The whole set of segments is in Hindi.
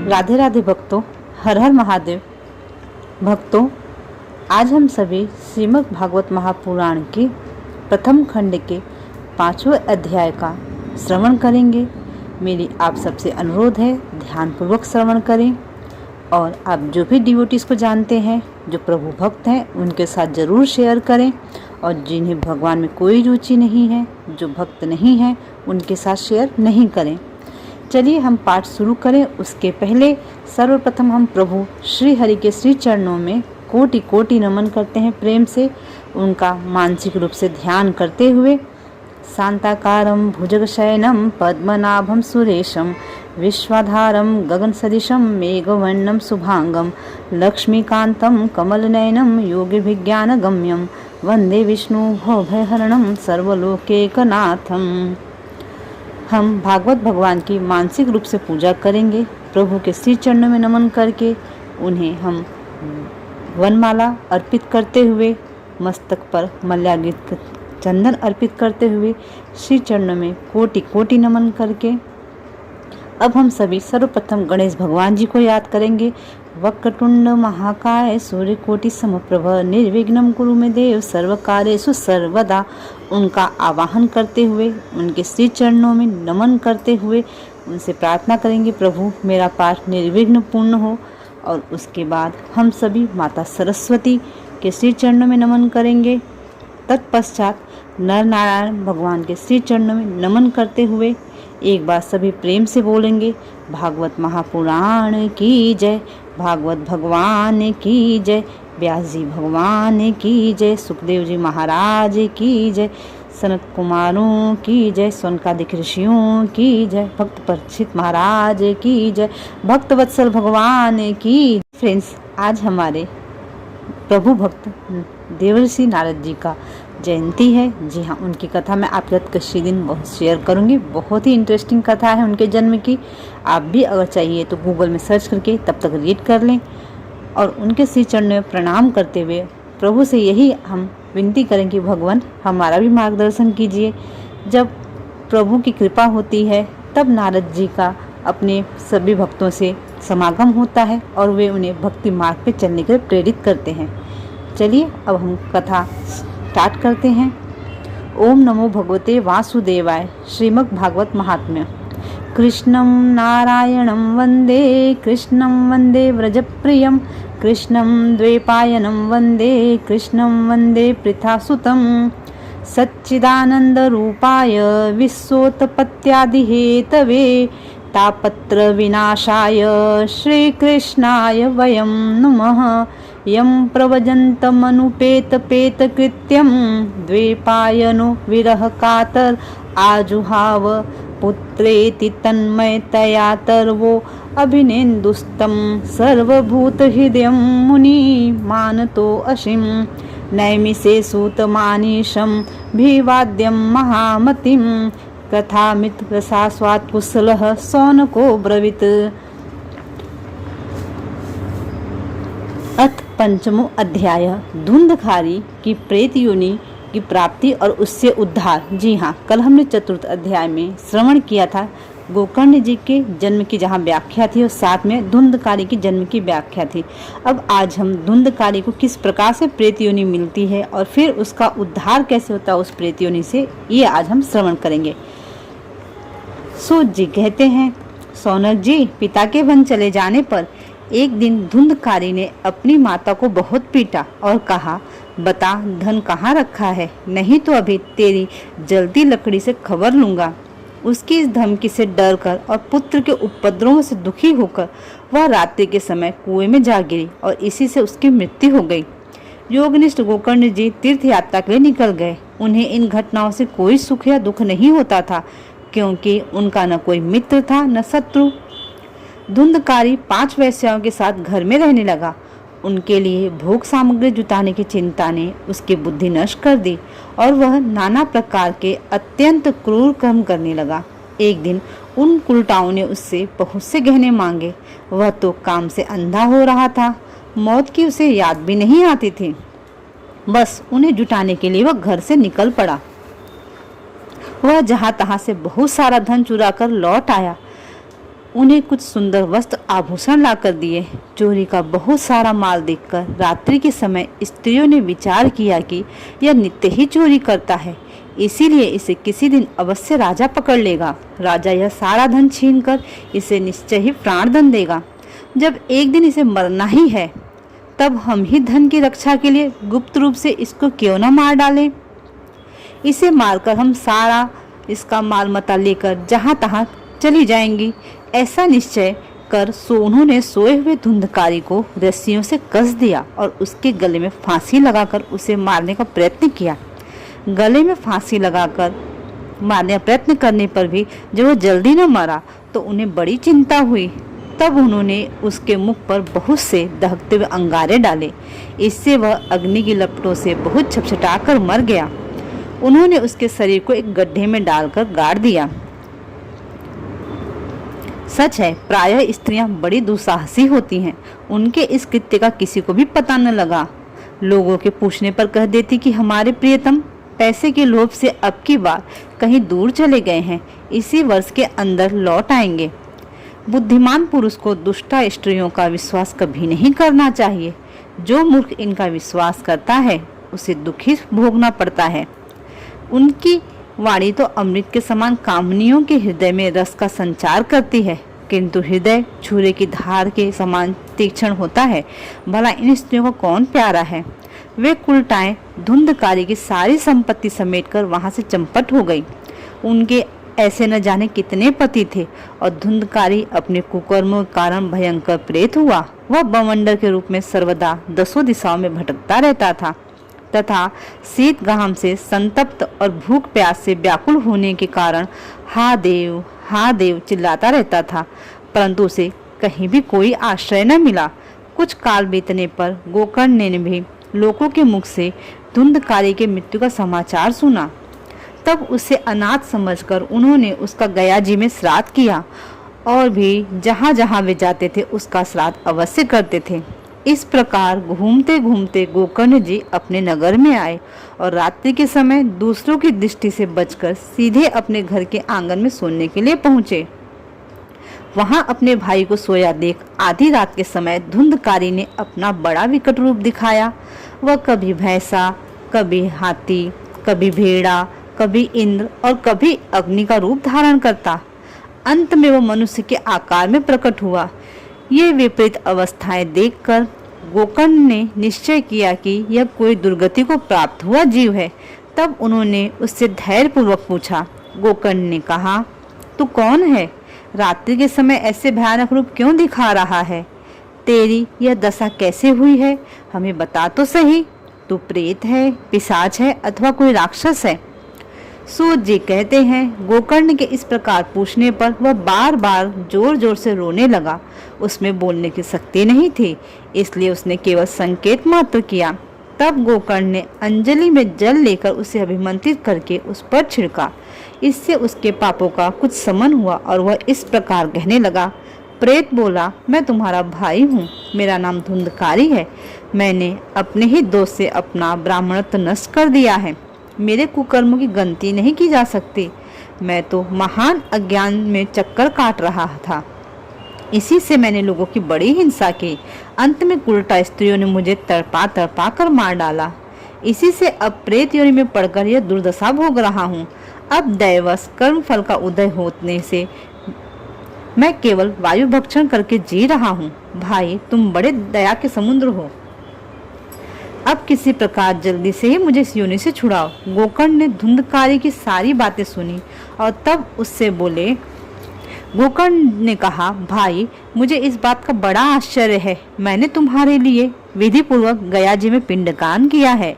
राधे राधे भक्तों, हर हर महादेव। भक्तों, आज हम सभी श्रीमद् भागवत महापुराण के प्रथम खंड के 5वें अध्याय का श्रवण करेंगे। मेरी आप सबसे अनुरोध है, ध्यानपूर्वक श्रवण करें और आप जो भी डिवोटीज को जानते हैं, जो प्रभु भक्त हैं, उनके साथ जरूर शेयर करें। और जिन्हें भगवान में कोई रुचि नहीं है, जो भक्त नहीं है, उनके साथ शेयर नहीं करें। चलिए हम पाठ शुरू करें। उसके पहले सर्वप्रथम हम प्रभु श्री हरि के श्री चरणों में कोटि कोटि नमन करते हैं, प्रेम से उनका मानसिक रूप से ध्यान करते हुए। शांताकारं भुजगशयनं पद्मनाभं सुरेशं विश्वाधारं गगनसदृशं मेघवर्णं शुभांगं लक्ष्मीकान्तं कमलनयनं योगिभिज्ञानगम्यं वंदे विष्णु भवभयहरणं सर्वलोकैकनाथं। हम भागवत भगवान की मानसिक रूप से पूजा करेंगे। प्रभु के श्री चरणों में नमन करके उन्हें हम वनमाला अर्पित करते हुए, मस्तक पर मल्यार्पित चंदन अर्पित करते हुए, श्री चरणों में कोटि कोटि नमन करके अब हम सभी सर्वप्रथम गणेश भगवान जी को याद करेंगे। वक्रतुंड महाकाय सूर्यकोटि समप्रभ निर्विघ्नं कुरु मे देव सर्वकार्येषु सर्वदा। उनका आवाहन करते हुए, उनके श्री चरणों में नमन करते हुए उनसे प्रार्थना करेंगे, प्रभु मेरा पाठ निर्विघ्न पूर्ण हो। और उसके बाद हम सभी माता सरस्वती के श्री चरणों में नमन करेंगे। तत्पश्चात नर नारायण भगवान के श्री चरणों में नमन करते हुए एक बार सभी प्रेम से बोलेंगे, भागवत महापुराण की जय, भागवत भगवान की जय, व्यास जी भगवान की जय, सुखदेव जी महाराज की जय, सनत कुमारों की जय, सौनकादिक ऋषियों की जय, भक्त परीक्षित महाराज की जय, भक्त वत्सल भगवान की। फ्रेंड्स, आज हमारे प्रभु भक्त देवर्षि नारद जी का जयंती है। जी हाँ, उनकी कथा मैं आपके साथ किसी दिन बहुत शेयर करूंगी। बहुत ही इंटरेस्टिंग कथा है उनके जन्म की। आप भी अगर चाहिए तो गूगल में सर्च करके तब तक रीड कर लें और उनके श्री चरणों में प्रणाम करते हुए प्रभु से यही हम विनती करें कि भगवान हमारा भी मार्गदर्शन कीजिए। जब प्रभु की कृपा होती है तब नारद जी का अपने सभी भक्तों से समागम होता है और वे उन्हें भक्ति मार्ग पे चलने के लिए प्रेरित करते हैं। चलिए अब हम कथा स्टार्ट करते हैं। ओम नमो भगवते वासुदेवाय। श्रीमद् भागवत महात्म्य। कृष्णं नारायणं वन्दे, कृष्णं वन्दे व्रजप्रियं, कृष्णं द्वैपायनं वन्दे, कृष्णं वन्दे पृथासुतं, सच्चिदानन्दरूपाय विश्वोत्पत्त्यादिहेतवे तापत्र विनाशाय श्रीकृष्णाय वयं नुमः। यं प्रव्रजन्तमनुपेतपेतकृत्यं द्वैपायनो विरह कातर आजुहाव पुत्रेति तन्मयतया तर्वो अभिनेन्दुस्तं सर्वभूतहृदयं मुनि मानतो अशिं नैमिषे सूतमानीशं भिवाद्यं महामतिं कथामित रसास्वात् कुशलः सौनको ब्रवीत्। अथ पंचमो अध्याय। धुंधकारी की प्रेत योनि की प्राप्ति और उससे उद्धार। जी हाँ, कल हमने चतुर्थ अध्याय में श्रवण किया था गोकर्ण जी के जन्म की जहाँ व्याख्या थी और साथ में धुंधकारी की जन्म की व्याख्या थी। अब आज हम धुंधकारी को किस प्रकार से प्रेत योनि मिलती है और फिर उसका उद्धार कैसे होता है उस प्रेत योनि से, ये आज हम श्रवण करेंगे। सूत जी कहते हैं, सौनक जी, पिता के वन चले जाने पर एक दिन धुंधकारी ने अपनी माता को बहुत पीटा और कहा, बता धन कहाँ रखा है, नहीं तो अभी तेरी जलती लकड़ी से खबर लूंगा। उसकी इस धमकी से डरकर और पुत्र के उपद्रवों से दुखी होकर वह रात्रि के समय कुएं में जा गिरी और इसी से उसकी मृत्यु हो गई। योगनिष्ठ गोकर्ण जी तीर्थ यात्रा के लिए निकल गए। उन्हें इन घटनाओं से कोई सुख या दुख नहीं होता था, क्योंकि उनका न कोई मित्र था न शत्रु। धुंधकारी 5 वेश्याओं के साथ घर में रहने लगा। उनके लिए भोग सामग्री जुटाने की चिंता ने उसकी बुद्धि नष्ट कर दी और वह नाना प्रकार के अत्यंत क्रूर कर्म करने लगा। एक दिन उन कुलटाओं ने उससे बहुत से गहने मांगे। वह तो काम से अंधा हो रहा था, मौत की उसे याद भी नहीं आती थी। बस उन्हें जुटाने के लिए वह घर से निकल पड़ा। वह जहाँ तहाँ से बहुत सारा धन चुरा कर लौट आया। उन्हें कुछ सुंदर वस्त्र आभूषण लाकर दिए। चोरी का बहुत सारा माल देखकर रात्रि के समय स्त्रियों ने विचार किया कि यह नित्य ही चोरी करता है, इसीलिए इसे किसी दिन अवश्य राजा पकड़ लेगा। राजा यह सारा धन छीनकर इसे निश्चय ही प्राणदंड देगा। जब एक दिन इसे मरना ही है, तब हम ही धन की रक्षा के लिए गुप्त रूप से इसको क्यों न मार डालें। इसे मारकर हम सारा इसका माल मता लेकर जहाँ तहाँ चली जाएंगी। ऐसा निश्चय कर उन्होंने सोए हुए धुंधकारी को रस्सियों से कस दिया और उसके गले में फांसी लगाकर उसे मारने का प्रयत्न किया। गले में फांसी लगाकर मारने का प्रयत्न करने पर भी जब वह जल्दी न मरा तो उन्हें बड़ी चिंता हुई। तब उन्होंने उसके मुख पर बहुत से दहकते हुए अंगारे डाले। इससे वह अग्नि की लपटों से बहुत छटपटाकर मर गया। उन्होंने उसके शरीर को एक गड्ढे में डालकर गाड़ दिया। सच है, प्रायः स्त्रियां बड़ी दुस्साहसी होती हैं। उनके इस कृत्य का किसी को भी पता न लगा। लोगों के पूछने पर कह देती कि हमारे प्रियतम पैसे के लोभ से अब की बार कहीं दूर चले गए हैं, इसी वर्ष के अंदर लौट आएंगे। बुद्धिमान पुरुष को दुष्टा स्त्रियों का विश्वास कभी नहीं करना चाहिए। जो मूर्ख इनका विश्वास करता है उसे दुखी भोगना पड़ता है। उनकी वाणी तो अमृत के समान कामनियों के हृदय में रस का संचार करती है, किंतु हृदय छुरे की धार के समान तीक्ष्ण होता है। भला इन स्त्रियों को कौन प्यारा है। वे कुलटाएं धुंधकारी की सारी संपत्ति समेटकर वहां से चंपट हो गई। उनके ऐसे न जाने कितने पति थे और धुंधकारी अपने कुकर्मों के कारण भयंकर प्रेत हुआ। वह बवंडर के रूप में सर्वदा दसों दिशाओं में भटकता रहता था तथा शीत घाम से संतप्त और भूख प्यास से व्याकुल होने के कारण हा देव चिल्लाता रहता था, परंतु उसे कहीं भी कोई आश्रय न मिला। कुछ काल बीतने पर गोकर्ण ने भी लोगों के मुख से धुंधकारी के मृत्यु का समाचार सुना। तब उसे अनाथ समझकर उन्होंने उसका गया जी में श्राद्ध किया और भी जहाँ जहाँ वे जाते थे उसका श्राद्ध अवश्य करते थे। इस प्रकार घूमते घूमते गोकर्ण जी अपने नगर में आए और रात्रि के समय दूसरों की दृष्टि से बचकर सीधे अपने घर के आंगन में सोने के लिए पहुंचे। वहां अपने भाई को सोया देख आधी रात के समय धुंधकारी ने अपना बड़ा विकट रूप दिखाया। वह कभी भैंसा, कभी हाथी, कभी भेड़ा, कभी इंद्र और कभी अग्नि का रूप धारण करता। अंत में वह मनुष्य के आकार में प्रकट हुआ। ये विपरीत अवस्थाएं देखकर गोकर्ण ने निश्चय किया कि यह कोई दुर्गति को प्राप्त हुआ जीव है। तब उन्होंने उससे धैर्यपूर्वक पूछा। गोकर्ण ने कहा, तू कौन है? रात्रि के समय ऐसे भयानक रूप क्यों दिखा रहा है? तेरी यह दशा कैसे हुई है? हमें बता तो सही। तू प्रेत है, पिशाच है अथवा कोई राक्षस है? सूत जी कहते हैं, गोकर्ण के इस प्रकार पूछने पर वह बार बार जोर जोर से रोने लगा। उसमें बोलने की शक्ति नहीं थी, इसलिए उसने केवल संकेत मात्र किया। तब गोकर्ण ने अंजलि में जल लेकर उसे अभिमंत्रित करके उस पर छिड़का। इससे उसके पापों का कुछ शमन हुआ और वह इस प्रकार कहने लगा। प्रेत बोला, मैं तुम्हारा भाई हूँ, मेरा नाम धुंधकारी है। मैंने अपने ही दोष से अपना ब्राह्मणत्व नष्ट कर दिया है। मेरे कुकर्मों की गिनती नहीं की जा सकती। मैं तो महान अज्ञान में चक्कर काट रहा था, इसी से मैंने लोगों की बड़ी हिंसा की। अंत में उल्टा स्त्रियों ने मुझे तड़पा तड़पा कर मार डाला। इसी से अब प्रेत योनि में पड़कर यह दुर्दशा भोग रहा हूँ। अब दैवश कर्म फल का उदय होने से मैं केवल वायु भक्षण करके जी रहा हूँ। भाई, तुम बड़े दया के समुद्र हो। अब किसी प्रकार जल्दी से ही मुझे इस योनि से छुड़ाओ। गोकर्ण ने धुंधकारी की सारी बातें सुनी और तब उससे बोले। गोकर्ण ने कहा, भाई, मुझे इस बात का बड़ा आश्चर्य है। मैंने तुम्हारे लिए विधि पूर्वक गया जी में पिंडदान किया है,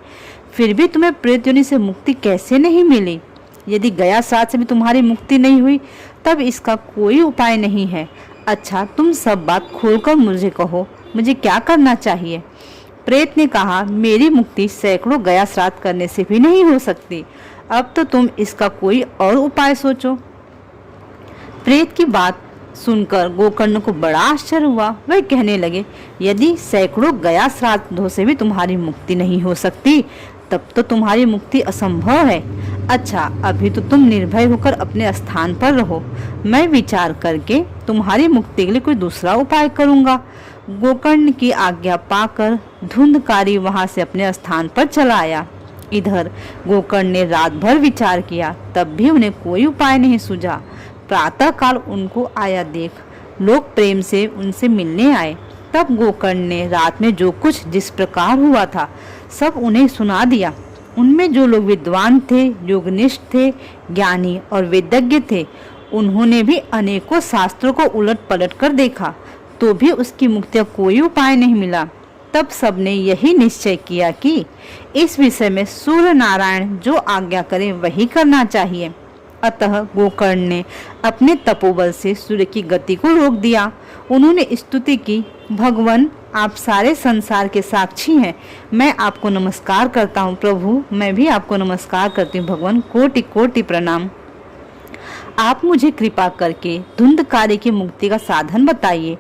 फिर भी तुम्हें प्रेत योनि से मुक्ति कैसे नहीं मिली? यदि गया श्राद्ध से भी तुम्हारी मुक्ति नहीं हुई तब इसका कोई उपाय नहीं है। अच्छा, तुम सब बात खोलकर मुझे कहो, मुझे क्या करना चाहिए? प्रेत ने कहा, मेरी मुक्ति सैकड़ों गया श्राद्ध करने से भी नहीं हो सकती। अब तो तुम इसका कोई और उपाय सोचो। प्रेत की बात सुनकर गोकर्ण को बड़ा आश्चर्य हुआ। वह कहने लगे, यदि सैकड़ों गया श्राद्धों से भी तुम्हारी मुक्ति नहीं हो सकती तब तो तुम्हारी मुक्ति असंभव है। अच्छा, अभी तो तुम निर्भय होकर अपने स्थान पर रहो। मैं विचार करके तुम्हारी मुक्ति के लिए कोई दूसरा उपाय करूंगा। गोकर्ण की आज्ञा पाकर धुंधकारी वहां से अपने स्थान पर चला आया। इधर गोकर्ण ने रात भर विचार किया, तब भी उन्हें कोई उपाय नहीं सूझा। प्रातः काल उनको आया देख लोग प्रेम से उनसे मिलने आए। तब गोकर्ण ने रात में जो कुछ जिस प्रकार हुआ था सब उन्हें सुना दिया। उनमें जो लोग विद्वान थे, योगनिष्ठ थे, ज्ञानी और वेदज्ञ थे, उन्होंने भी अनेकों शास्त्रों को उलट पलट कर देखा, तो भी उसकी मुक्ति का कोई उपाय नहीं मिला। तब सबने यही निश्चय किया कि इस विषय में सूर्य नारायण जो आज्ञा करें वही करना चाहिए। अतः गोकर्ण ने अपने तपोबल से सूर्य की गति को रोक दिया। उन्होंने स्तुति की, भगवान आप सारे संसार के साक्षी हैं, मैं आपको नमस्कार करता हूँ। प्रभु, मैं भी आपको नमस्कार करती हूँ। भगवान, कोटि कोटि प्रणाम। आप मुझे कृपा करके धुंधकारी की मुक्ति का साधन बताइए।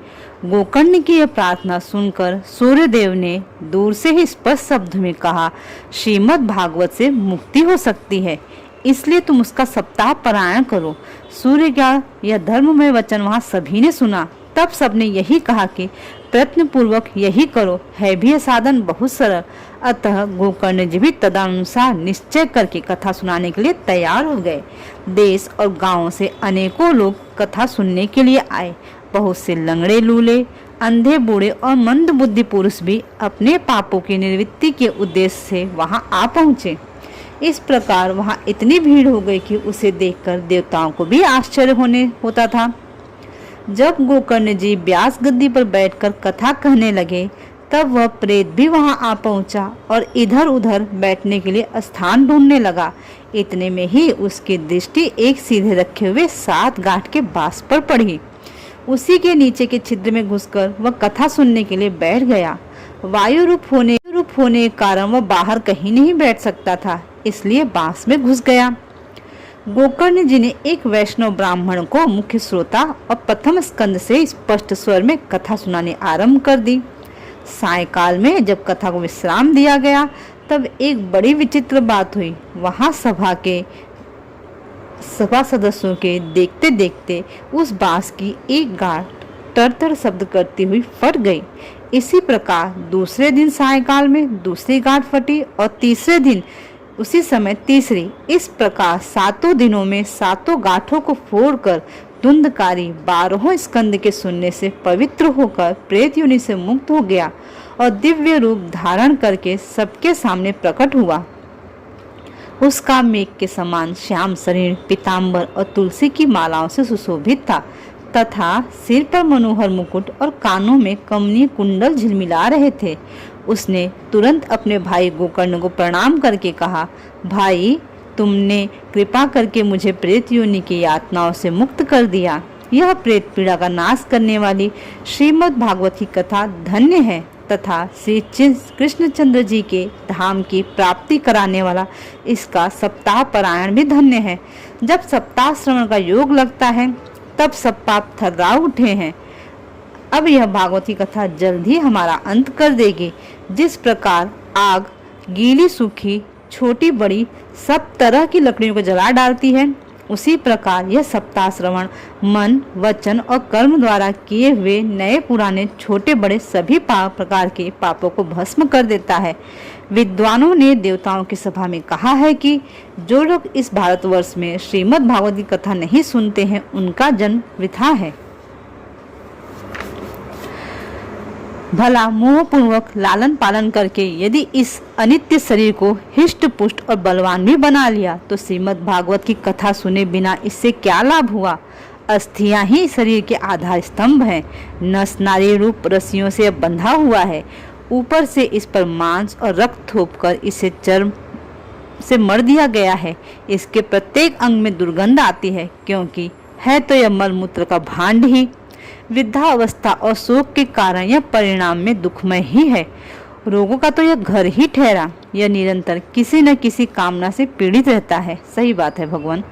गोकर्ण की यह प्रार्थना सुनकर सूर्यदेव ने दूर से ही स्पष्ट शब्द में कहा, श्रीमद् भागवत से मुक्ति हो सकती है, इसलिए तुम उसका सप्ताह पारायण करो। सूर्य का यह धर्ममय वचन वहां सभी ने सुना। तब सबने यही कहा कि प्रयत्न पूर्वक यही करो, है भी यह साधन बहुत सरल। अतः गोकर्ण जी भी तदनुसार निश्चय करके कथा सुनाने के लिए तैयार हो गए। देश और गांवों से अनेकों लोग कथा सुनने के लिए आए। बहुत से लंगड़े लूले, अंधे बूढ़े और मंद बुद्धि पुरुष भी अपने पापों की निवृत्ति के उद्देश्य से वहां आ पहुंचे। इस प्रकार वहां इतनी भीड़ हो गई कि उसे देखकर देवताओं को भी आश्चर्य होता था। जब गोकर्ण जी व्यास गद्दी पर बैठकर कथा कहने लगे, तब वह प्रेत भी वहां आ पहुंचा और इधर उधर बैठने के लिए स्थान ढूंढने लगा। इतने में ही उसकी दृष्टि एक सीधे रखे हुए 7 गांठ के बांस पर पड़ी। उसी के नीचे के छिद्र में घुसकर वह कथा सुनने के लिए बैठ गया। वायु रूप होने के कारण वह बाहर कहीं नहीं बैठ सकता था, इसलिए बांस में घुस गया। गोकर्ण जी ने एक वैष्णव ब्राह्मण को मुख्य श्रोता और प्रथम स्कंद से स्पष्ट स्वर में कथा सुनाने आरंभ कर दी। सायकाल में जब कथा को विश्राम दिया गया, तब एक बड़ी विचित्र बात हुई। वहां सभा सदस्यों के देखते देखते उस बांस की एक गांठ तर शब्द करती हुई फट गई। इसी प्रकार दूसरे दिन सायकाल में दूसरी गांठ फटी और तीसरे दिन उसी समय तीसरी। इस प्रकार 7 दिनों में 7 गांठों को फोड़कर धुंधकारी 12 स्कंद के सुनने से पवित्र होकर प्रेत योनि से मुक्त हो गया और दिव्य रूप धारण करके सबके सामने प्रकट हुआ। उसका मेघ के समान श्याम शरीर पीताम्बर और तुलसी की मालाओं से सुशोभित था तथा सिर पर मनोहर मुकुट और कानों में कमनीय कुंडल झिलमिला रहे थे। उसने तुरंत अपने भाई गोकर्ण को प्रणाम करके कहा, भाई, तुमने कृपा करके मुझे प्रेत योनि की यातनाओं से मुक्त कर दिया। यह प्रेत पीड़ा का नाश करने वाली श्रीमद् भागवत की कथा धन्य है तथा श्री कृष्णचंद्र जी के धाम की प्राप्ति कराने वाला इसका सप्ताह पारायण भी धन्य है। जब सप्ताह श्रवण का योग लगता है, तब सब पाप थर्रा उठे हैं। अब यह भागवती कथा जल्द ही हमारा अंत कर देगी। जिस प्रकार आग गीली सूखी छोटी बड़ी सब तरह की लकड़ियों को जला डालती है, उसी प्रकार यह सप्ताह श्रवण मन वचन और कर्म द्वारा किए हुए नए पुराने छोटे बड़े सभी प्रकार के पापों को भस्म कर देता है। विद्वानों ने देवताओं की सभा में कहा है कि जो लोग इस भारतवर्ष में श्रीमद् भागवत की कथा नहीं सुनते हैं, उनका जन्म वृथा है। भला मोहपूर्वक लालन पालन करके यदि इस अनित्य शरीर को हिष्ट पुष्ट और बलवान भी बना लिया, तो श्रीमद् भागवत की कथा सुने बिना इससे क्या लाभ हुआ। अस्थियां ही शरीर के आधार स्तंभ हैं। नस नारी रूप रस्सियों से बंधा हुआ है। ऊपर से इस पर मांस और रक्त थोपकर इसे चर्म से मर दिया गया है। इसके प्रत्येक अंग में दुर्गंध आती है, क्योंकि है तो यह मलमूत्र का भांड ही। वृद्धावस्था और शोक के कारण यह परिणाम में दुखमय ही है। रोगों का तो यह घर ही ठहरा। यह निरंतर किसी न किसी कामना से पीड़ित रहता है। सही बात है भगवान,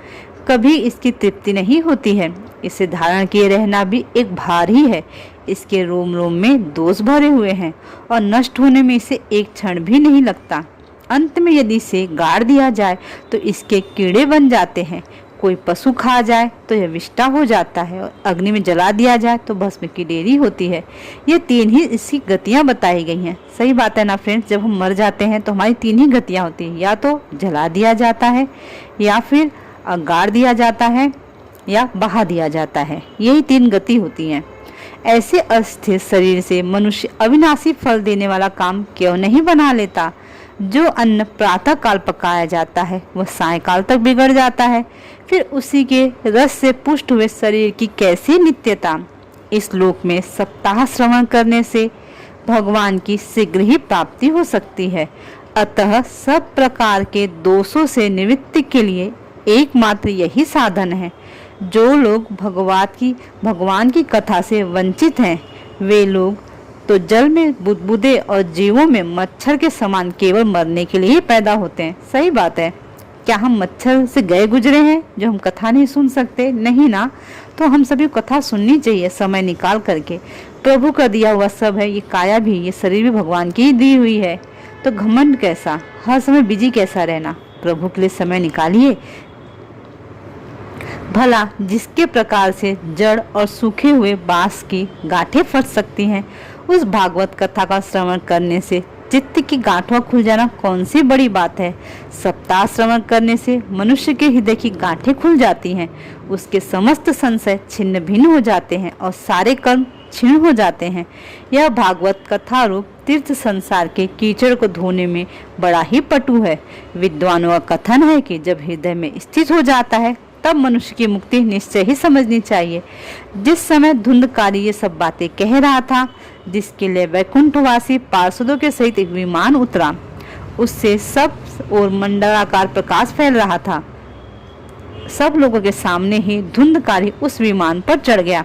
कभी इसकी तृप्ति नहीं होती है। इसे धारण किए रहना भी एक भार ही है। इसके रोम रोम में दोष भरे हुए हैं और नष्ट होने में इसे एक क्षण भी नहीं लगता। अंत में यदि इसे गाड़ दिया जाए तो इसके कीड़े बन जाते हैं, कोई पशु खा जाए तो यह विष्टा हो जाता है, और अग्नि में जला दिया जाए तो भस्म की डेरी होती है। ये 3 ही इसकी गतियां बताई गई हैं। सही बात है ना फ्रेंड्स, जब हम मर जाते हैं तो हमारी 3 ही गतियां होती हैं, या तो जला दिया जाता है, या फिर गाड़ दिया जाता है, या बहा दिया जाता है। यही 3 गति होती हैं। ऐसे अस्थिर शरीर से मनुष्य अविनाशी फल देने वाला काम क्यों नहीं बना लेता? जो अन्न प्रातः काल पकाया जाता है वह सायंकाल तक बिगड़ जाता है, फिर उसी के रस से पुष्ट हुए शरीर की कैसी नित्यता? इस लोक में सप्ताह श्रवण करने से भगवान की शीघ्र ही प्राप्ति हो सकती है। अतः सब प्रकार के दोषों से निवृत्ति के लिए एकमात्र यही साधन है। जो लोग भगवान की कथा से वंचित हैं, वे लोग तो जल में बुदबुदे और जीवों में मच्छर के समान केवल मरने के लिए ही पैदा होते हैं। सही बात है। क्या हम मच्छर से गए गुजरे हैं जो हम कथा नहीं सुन सकते? नहीं ना। तो हम सभी कथा सुननी चाहिए समय निकाल करके। प्रभु का दिया हुआ सब है, ये काया भी, ये शरीर भी भगवान की ही दी हुई है। तो घमंड कैसा, हर समय बिजी कैसा रहना? प्रभु के लिए समय निकालिए। भला जिसके प्रकार से जड़ और सूखे हुए बांस की गांठें फट सकती हैं, उस भागवत कथा का श्रवण करने से चित्त की गांठों खुल जाना कौन सी बड़ी बात है? सप्ताह श्रवण करने से मनुष्य के हृदय की गांठें खुल जाती हैं, उसके समस्त संशय छिन्न भिन्न हो जाते हैं और सारे कर्म क्षीण हो जाते हैं। यह भागवत कथा रूप तीर्थ संसार के कीचड़ को धोने में बड़ा ही पटु है। विद्वानों का कथन है कि जब हृदय में स्थित हो जाता है तब मनुष्य की मुक्ति निश्चय ही समझनी चाहिए। जिस समय धुंधकारी ये सब बातें कह रहा था, जिसके लिए वैकुंठवासी पार्षदों के सहित एक विमान उतरा, उससे सब और मंडलाकार प्रकाश फैल रहा था। सब लोगों के सामने ही धुंधकारी उस विमान पर चढ़ गया।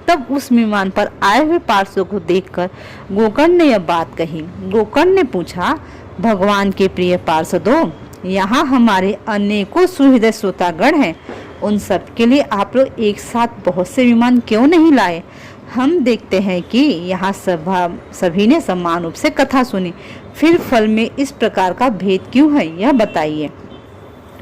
तब उस विमान पर आए हुए पार्षदों को देखकर गोकर्ण ने यह बात कही। गोकर्ण ने पूछा, भगवान के प्रिय पार्षदों, यहाँ हमारे अनेकों सुहृदय श्रोतागण हैं, उन सब के लिए आप लोग एक साथ बहुत से विमान क्यों नहीं लाए? हम देखते हैं कि यहाँ सभी ने समान रूप से कथा सुनी, फिर फल में इस प्रकार का भेद क्यों है, यह बताइए।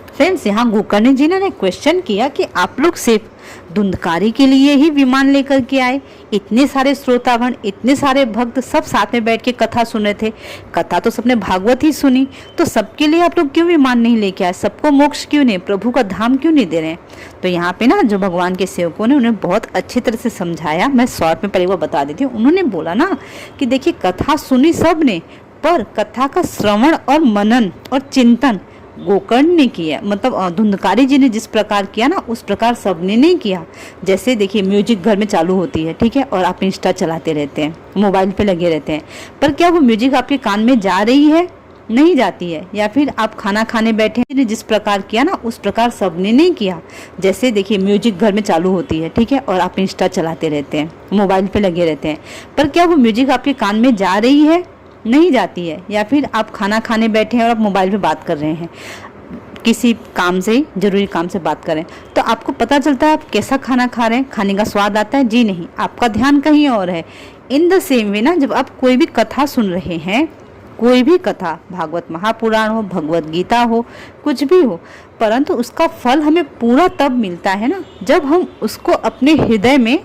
फ्रेंड्स, यहाँ गोकर्ण जी ने क्वेश्चन किया कि आप लोग सिर्फ धुंधकारी के लिए ही विमान लेकर के आए? इतने सारे श्रोतागण, इतने सारे भक्त सब साथ में बैठ के कथा सुन रहे थे, कथा तो सबने भागवत ही सुनी, तो सबके लिए आप लोग क्यों विमान नहीं लेके आए? सबको मोक्ष क्यों नहीं, प्रभु का धाम क्यों नहीं दे रहे हैं? तो यहाँ पे ना जो भगवान के सेवकों ने उन्हें बहुत अच्छी तरह से समझाया। मैं शॉर्ट में पहले वो बता देती हूँ। उन्होंने बोला ना कि देखिए, कथा सुनी सब ने, पर कथा का श्रवण और मनन और चिंतन गोकर्ण ने किया, मतलब धुंधकारी जी ने जिस प्रकार किया ना, उस प्रकार सबने नहीं किया। जैसे देखिए, म्यूजिक घर में चालू होती है, ठीक है, और आप इंस्टा चलाते रहते हैं, मोबाइल पे लगे रहते हैं, पर क्या वो म्यूजिक आपके कान में जा रही है? नहीं जाती है। या फिर आप खाना खाने बैठे हैं, जिस प्रकार किया ना, उस प्रकार सबने नहीं किया। जैसे देखिए, म्यूजिक घर में चालू होती है, ठीक है, और आप इंस्टा चलाते रहते हैं, मोबाइल पे लगे रहते हैं, पर क्या वो म्यूजिक आपके कान में जा रही है? नहीं जाती है। या फिर आप खाना खाने बैठे हैं और आप मोबाइल पे बात कर रहे हैं, किसी काम से, जरूरी काम से बात करें, तो आपको पता चलता है आप कैसा खाना खा रहे हैं, खाने का स्वाद आता है? जी नहीं, आपका ध्यान कहीं और है। इन द सेम वे ना, जब आप कोई भी कथा सुन रहे हैं, कोई भी कथा, भागवत महापुराण हो, भगवत गीता हो, कुछ भी हो, परंतु उसका फल हमें पूरा तब मिलता है ना जब हम उसको अपने हृदय में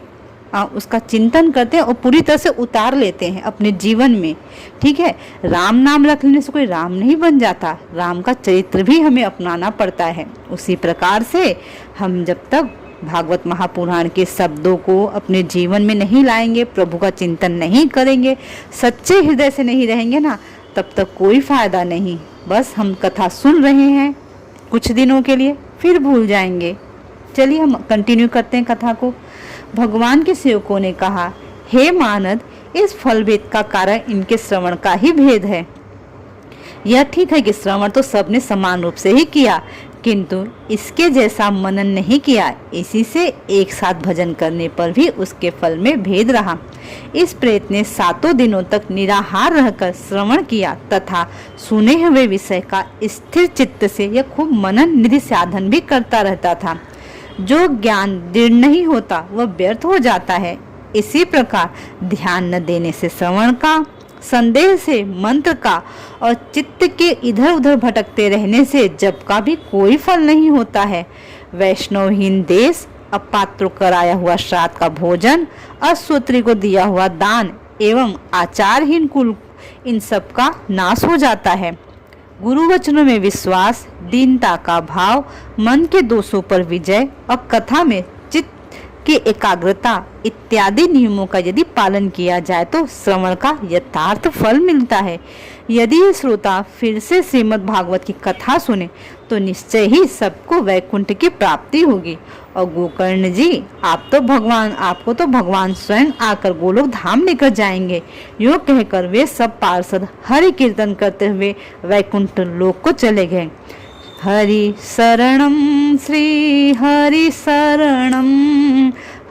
उसका चिंतन करते हैं और पूरी तरह से उतार लेते हैं अपने जीवन में। ठीक है, राम नाम रख लेने से कोई राम नहीं बन जाता, राम का चरित्र भी हमें अपनाना पड़ता है। उसी प्रकार से हम जब तक भागवत महापुराण के शब्दों को अपने जीवन में नहीं लाएंगे, प्रभु का चिंतन नहीं करेंगे, सच्चे हृदय से नहीं रहेंगे ना, तब तक कोई फायदा नहीं। बस हम कथा सुन रहे हैं कुछ दिनों के लिए, फिर भूल जाएंगे। चलिए हम कंटिन्यू करते हैं कथा को। भगवान के सेवकों ने कहा, हे मानद, इस फल भेद का कारण इनके श्रवण का ही भेद है। यह ठीक है कि श्रवण तो सबने समान रूप से ही किया, किंतु इसके जैसा मनन नहीं किया। इसी से एक साथ भजन करने पर भी उसके फल में भेद रहा। इस प्रेत ने 7 दिनों तक निराहार रहकर श्रवण किया तथा सुने हुए विषय का स्थिर चित्त से यह खूब मनन निधि साधन भी करता रहता था। जो ज्ञान दृढ़ नहीं होता वह व्यर्थ हो जाता है। इसी प्रकार ध्यान न देने से श्रवण का संदेह से, मंत्र का और चित्त के इधर उधर भटकते रहने से जप का भी कोई फल नहीं होता है। वैष्णवहीन देश, अपात्रों कराया हुआ श्राद्ध का भोजन, अश्वत्री को दिया हुआ दान एवं आचारहीन कुल, इन सब का नाश हो जाता है। गुरु वचनों में विश्वास, दीनता का भाव, मन के दोषों पर विजय और कथा में चित्त की एकाग्रता इत्यादि नियमों का यदि पालन किया जाए तो श्रवण का यथार्थ फल मिलता है। यदि ये श्रोता फिर से श्रीमद् भागवत की कथा सुने तो निश्चय ही सबको वैकुंठ की प्राप्ति होगी। और गोकर्ण जी, आपको तो भगवान स्वयं आकर गोलोक धाम लेकर जाएंगे। यूँ कहकर वे सब पार्षद हरि कीर्तन करते हुए वैकुंठ लोक को चले गए। हरि शरणम श्री हरि शरणम,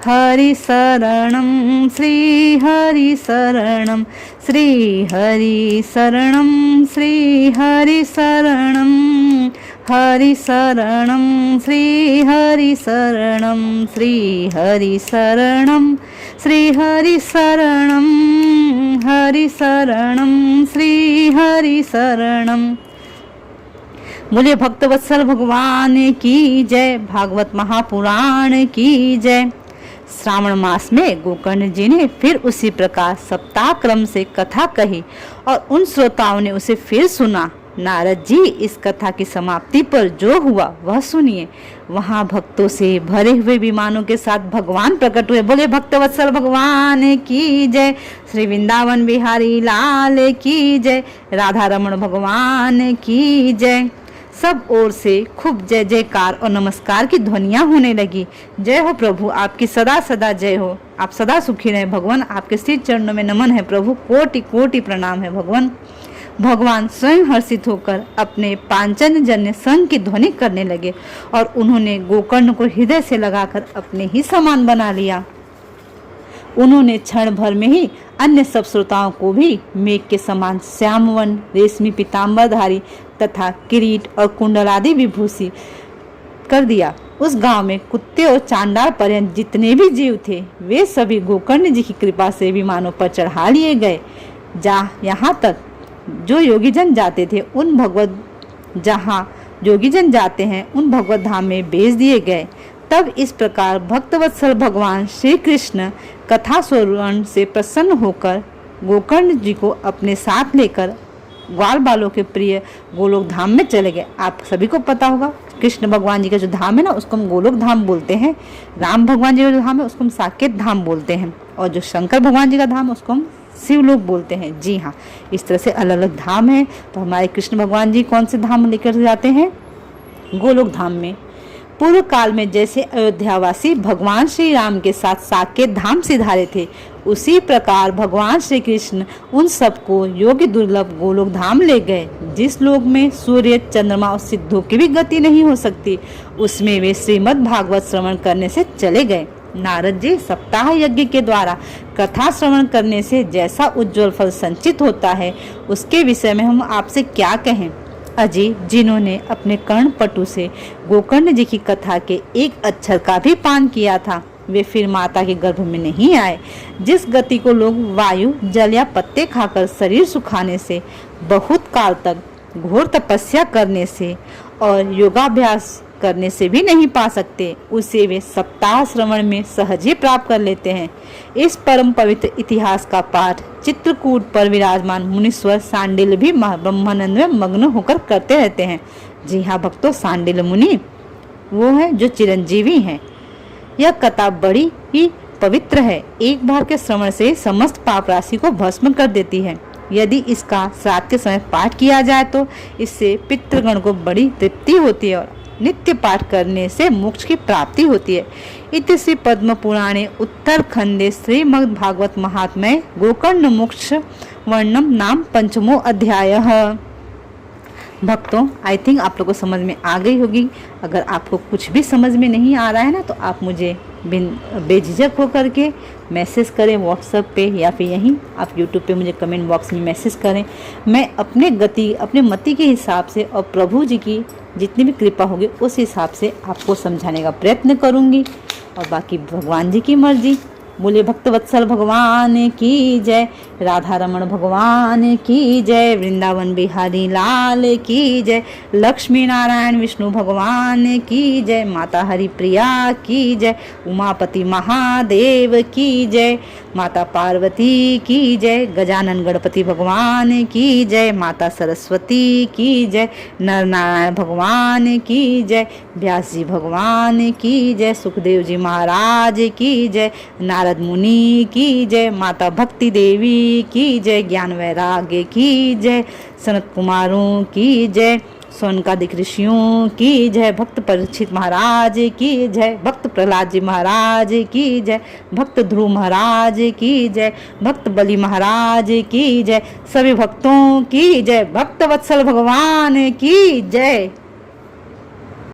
हरि शरणम श्री हरि शरणम, श्री हरि शरणम श्री हरि शरणम, हरि शरणम श्री हरि शरणम, श्री हरि शरणम श्री हरि शरणम, हरि शरणम श्री हरि शरणम। बोले भक्तवत्सल भगवान की जय, भागवत महापुराण की जय। श्रावण मास में गोकर्ण जी ने फिर उसी प्रकार सप्ताह क्रम से कथा कही और उन श्रोताओं ने उसे फिर सुना। नारद जी इस कथा की समाप्ति पर जो हुआ वह सुनिए। वहां भक्तों से भरे हुए विमानों के साथ भगवान प्रकट हुए। बोले भक्तवत्सल भगवान की जय, श्री वृंदावन बिहारी लाल की जय, राधा रमण भगवान की जय। सब ओर से खूब जय जयकार और नमस्कार की ध्वनियां होने लगी। जय हो प्रभु, आपकी सदा सदा जय हो, आप सदा सुखी रहे भगवान, आपके श्री चरणों में नमन है प्रभु, कोटि कोटि प्रणाम है भगवान। भगवान स्वयं हर्षित होकर अपने पांचजन्य संग की ध्वनि करने लगे और उन्होंने गोकर्ण को हृदय से लगाकर अपने ही समान बना लिया। उन्होंने क्षण भर में ही अन्य सब श्रोताओं को भी मेघ के समान श्यामवन, रेशमी पीताम्बरधारी तथा किरीट और कुंडल आदि विभूषी कर दिया। उस गांव में कुत्ते और चांडाल पर्यंत जितने भी जीव थे वे सभी गोकर्ण जी की कृपा से विमानों पर चढ़ा लिए गए। यहाँ तक जो योगीजन जाते थे उन भगवत धाम में भेज दिए गए। तब इस प्रकार भक्तवत्सल भगवान श्री कृष्ण कथा श्रवण से प्रसन्न होकर गोकर्ण जी को अपने साथ लेकर ग्वाल बालों के प्रिय गोलोक धाम में चले गए। आप सभी को पता होगा कृष्ण भगवान जी का जो धाम है ना उसको हम गोलोक धाम बोलते हैं। राम भगवान जी का जो धाम है उसको हम साकेत धाम बोलते हैं और जो शंकर भगवान जी का धाम है उसको हम शिवलोक बोलते हैं। जी हाँ, इस तरह से अलग अलग धाम है। तो हमारे कृष्ण भगवान जी कौन से धाम लेकर जाते हैं? गोलोक धाम में। पूर्व काल में जैसे अयोध्यावासी भगवान श्री राम के साथ साकेत धाम सिधारे थे उसी प्रकार भगवान श्री कृष्ण उन सबको योग्य दुर्लभ गोलोक धाम ले गए। जिस लोक में सूर्य, चंद्रमा और सिद्धों की भी गति नहीं हो सकती उसमें वे श्रीमद् भागवत श्रवण करने से चले गए। नारद जी सप्ताह यज्ञ के द्वारा कथा श्रवण करने से जैसा उज्जवल फल संचित होता है उसके विषय में हम आपसे क्या कहें। अजय जिन्होंने अपने कर्ण पटु से गोकर्ण जी की कथा के एक अक्षर का भी पान किया था वे फिर माता के गर्भ में नहीं आए। जिस गति को लोग वायु, जल या पत्ते खाकर शरीर सुखाने से, बहुत काल तक घोर तपस्या करने से और योगाभ्यास करने से भी नहीं पा सकते उसे वे सप्ताह श्रवण में सहज ही प्राप्त कर लेते हैं। इस परम पवित्र इतिहास का पाठ चित्रकूट पर विराजमान मुनीश्वर सांडिल्य भी ब्रह्मानंद में मग्न होकर करते रहते हैं। जी हाँ भक्तों, सांडिल्य मुनि वो है जो चिरंजीवी हैं। यह कथा बड़ी ही पवित्र है। एक बार के श्रवण से समस्त पाप राशि को भस्म कर देती है। यदि इसका श्राद्ध के समय पाठ किया जाए तो इससे पितृगण को बड़ी तृप्ति होती है और नित्य पाठ करने से मोक्ष की प्राप्ति होती है। इति श्री पद्म पुराणे उत्तरखंडे श्रीमद् भागवत महात्म्ये गोकर्ण मोक्ष वर्णम नाम पंचमो अध्याय। भक्तों, आई थिंक आप लोगों को समझ में आ गई होगी। अगर आपको कुछ भी समझ में नहीं आ रहा है ना तो आप मुझे बेझिझक होकर के मैसेज करें व्हाट्सएप पे या फिर यहीं आप यूट्यूब पे मुझे कमेंट बॉक्स में मैसेज करें। मैं अपने मति के हिसाब से और प्रभु जी की जितनी भी कृपा होगी उस हिसाब से आपको समझाने का प्रयत्न करूंगी और बाकी भगवान जी की मर्जी। बोले भक्तवत्सल भगवान की जय, राधा रमण भगवान की जय, वृंदावन बिहारी लाल की जय, लक्ष्मी नारायण विष्णु भगवान की जय, माता हरिप्रिया की जय, उमापति महादेव की जय, माता पार्वती की जय, गजानन गणपति भगवान की जय, माता सरस्वती की जय, नर नारायण भगवान की जय, व्यास जी भगवान की जय, सुखदेव जी महाराज की जय, नारद मुनि की जय, माता भक्ति देवी की जय, ज्ञान वैराग्य की जय, सनत कुमारों की जय, सोनकादिक ऋषियों की जय, भक्त परीक्षित महाराज की जय, भक्त प्रहलाद जी महाराज की जय, भक्त ध्रुव महाराज की जय, भक्त बलि महाराज की जय, सभी भक्तों की जय, भक्त वत्सल भगवान की जय।